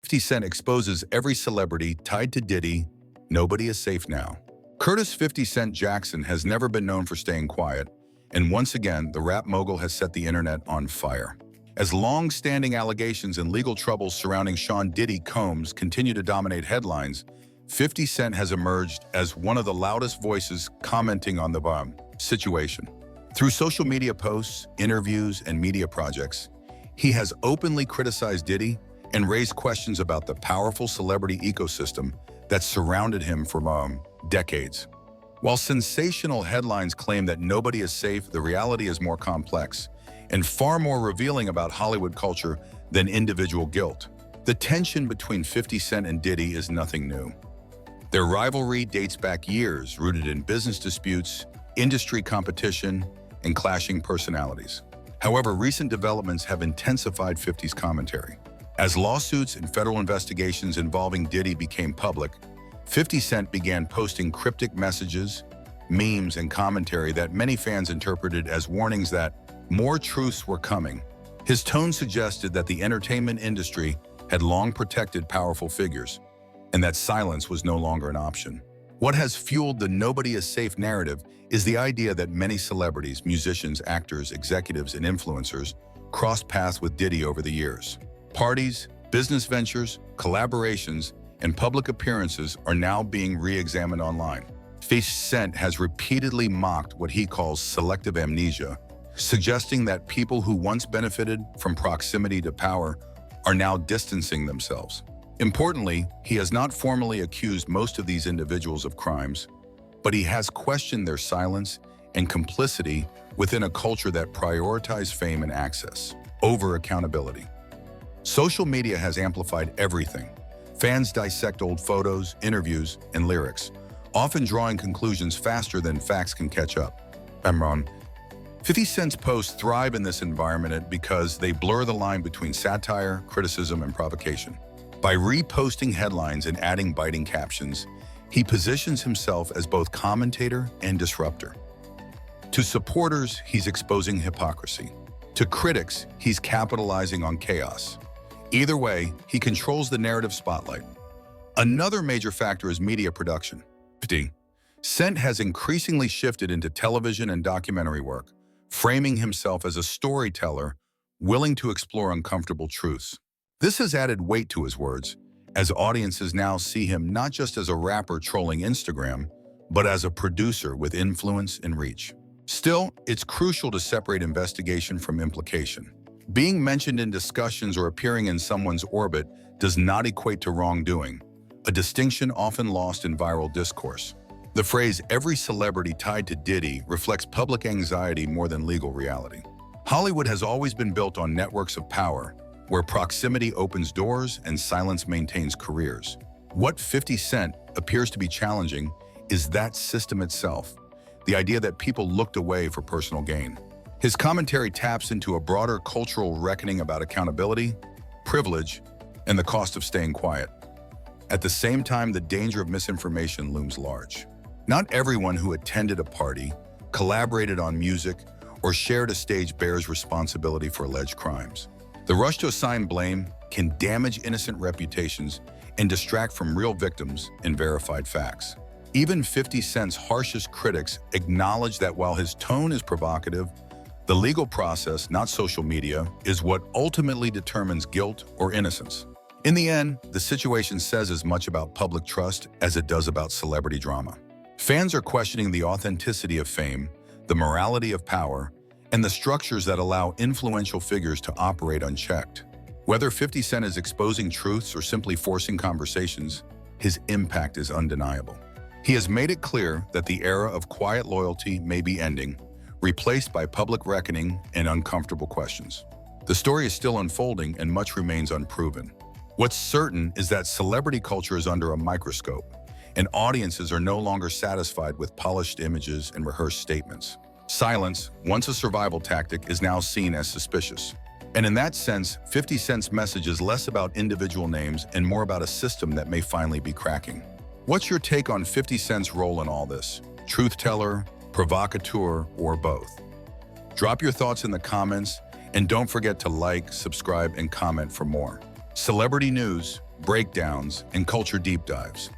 50 Cent exposes every celebrity tied to Diddy. Nobody is safe now. Curtis 50 Cent Jackson has never been known for staying quiet, and once again, the rap mogul has set the internet on fire. As long-standing allegations and legal troubles surrounding Diddy Combs continue to dominate headlines, 50 Cent has emerged as one of the loudest voices commenting on the situation. Through social media posts, interviews, and media projects, he has openly criticized Diddy and raised questions about the powerful celebrity ecosystem that surrounded him for decades. While sensational headlines claim that nobody is safe, the reality is more complex and far more revealing about Hollywood culture than individual guilt. The tension between 50 Cent and Diddy is nothing new. Their rivalry dates back years, rooted in business disputes, industry competition, and clashing personalities. However, recent developments have intensified 50's commentary. As lawsuits and federal investigations involving Diddy became public, 50 Cent began posting cryptic messages, memes, and commentary that many fans interpreted as warnings that more truths were coming. His tone suggested that the entertainment industry had long protected powerful figures, and that silence was no longer an option. What has fueled the "nobody is safe" narrative is the idea that many celebrities, musicians, actors, executives, and influencers crossed paths with Diddy over the years. Parties, business ventures, collaborations, and public appearances are now being re-examined online. 50 Cent has repeatedly mocked what he calls selective amnesia, suggesting that people who once benefited from proximity to power are now distancing themselves. Importantly, he has not formally accused most of these individuals of crimes, but he has questioned their silence and complicity within a culture that prioritizes fame and access over accountability. Social media has amplified everything. Fans dissect old photos, interviews, and lyrics, often drawing conclusions faster than facts can catch up. 50 Cent's posts thrive in this environment because they blur the line between satire, criticism, and provocation. By reposting headlines and adding biting captions, he positions himself as both commentator and disruptor. To supporters, he's exposing hypocrisy. To critics, he's capitalizing on chaos. Either way, he controls the narrative spotlight. Another major factor is media production. 50 Cent has increasingly shifted into television and documentary work, framing himself as a storyteller willing to explore uncomfortable truths. This has added weight to his words, as audiences now see him not just as a rapper trolling Instagram, but as a producer with influence and reach. Still, it's crucial to separate investigation from implication. Being mentioned in discussions or appearing in someone's orbit does not equate to wrongdoing, a distinction often lost in viral discourse. The phrase "every celebrity tied to Diddy" reflects public anxiety more than legal reality. Hollywood has always been built on networks of power, where proximity opens doors and silence maintains careers. What 50 Cent appears to be challenging is that system itself, the idea that people looked away for personal gain. His commentary taps into a broader cultural reckoning about accountability, privilege, and the cost of staying quiet. At the same time, the danger of misinformation looms large. Not everyone who attended a party, collaborated on music, or shared a stage bears responsibility for alleged crimes. The rush to assign blame can damage innocent reputations and distract from real victims and verified facts. Even 50 Cent's harshest critics acknowledge that while his tone is provocative, the legal process, not social media, is what ultimately determines guilt or innocence. In the end, the situation says as much about public trust as it does about celebrity drama. Fans are questioning the authenticity of fame, the morality of power, and the structures that allow influential figures to operate unchecked. Whether 50 Cent is exposing truths or simply forcing conversations, his impact is undeniable. He has made it clear that the era of quiet loyalty may be ending, replaced by public reckoning and uncomfortable questions. The story is still unfolding and much remains unproven. What's certain is that celebrity culture is under a microscope, and audiences are no longer satisfied with polished images and rehearsed statements. Silence, once a survival tactic, is now seen as suspicious. And in that sense, 50 Cent's message is less about individual names and more about a system that may finally be cracking. What's your take on 50 Cent's role in all this? Truth teller, provocateur, or both? Drop your thoughts in the comments, and don't forget to like, subscribe, and comment for more. Celebrity news, breakdowns, and culture deep dives.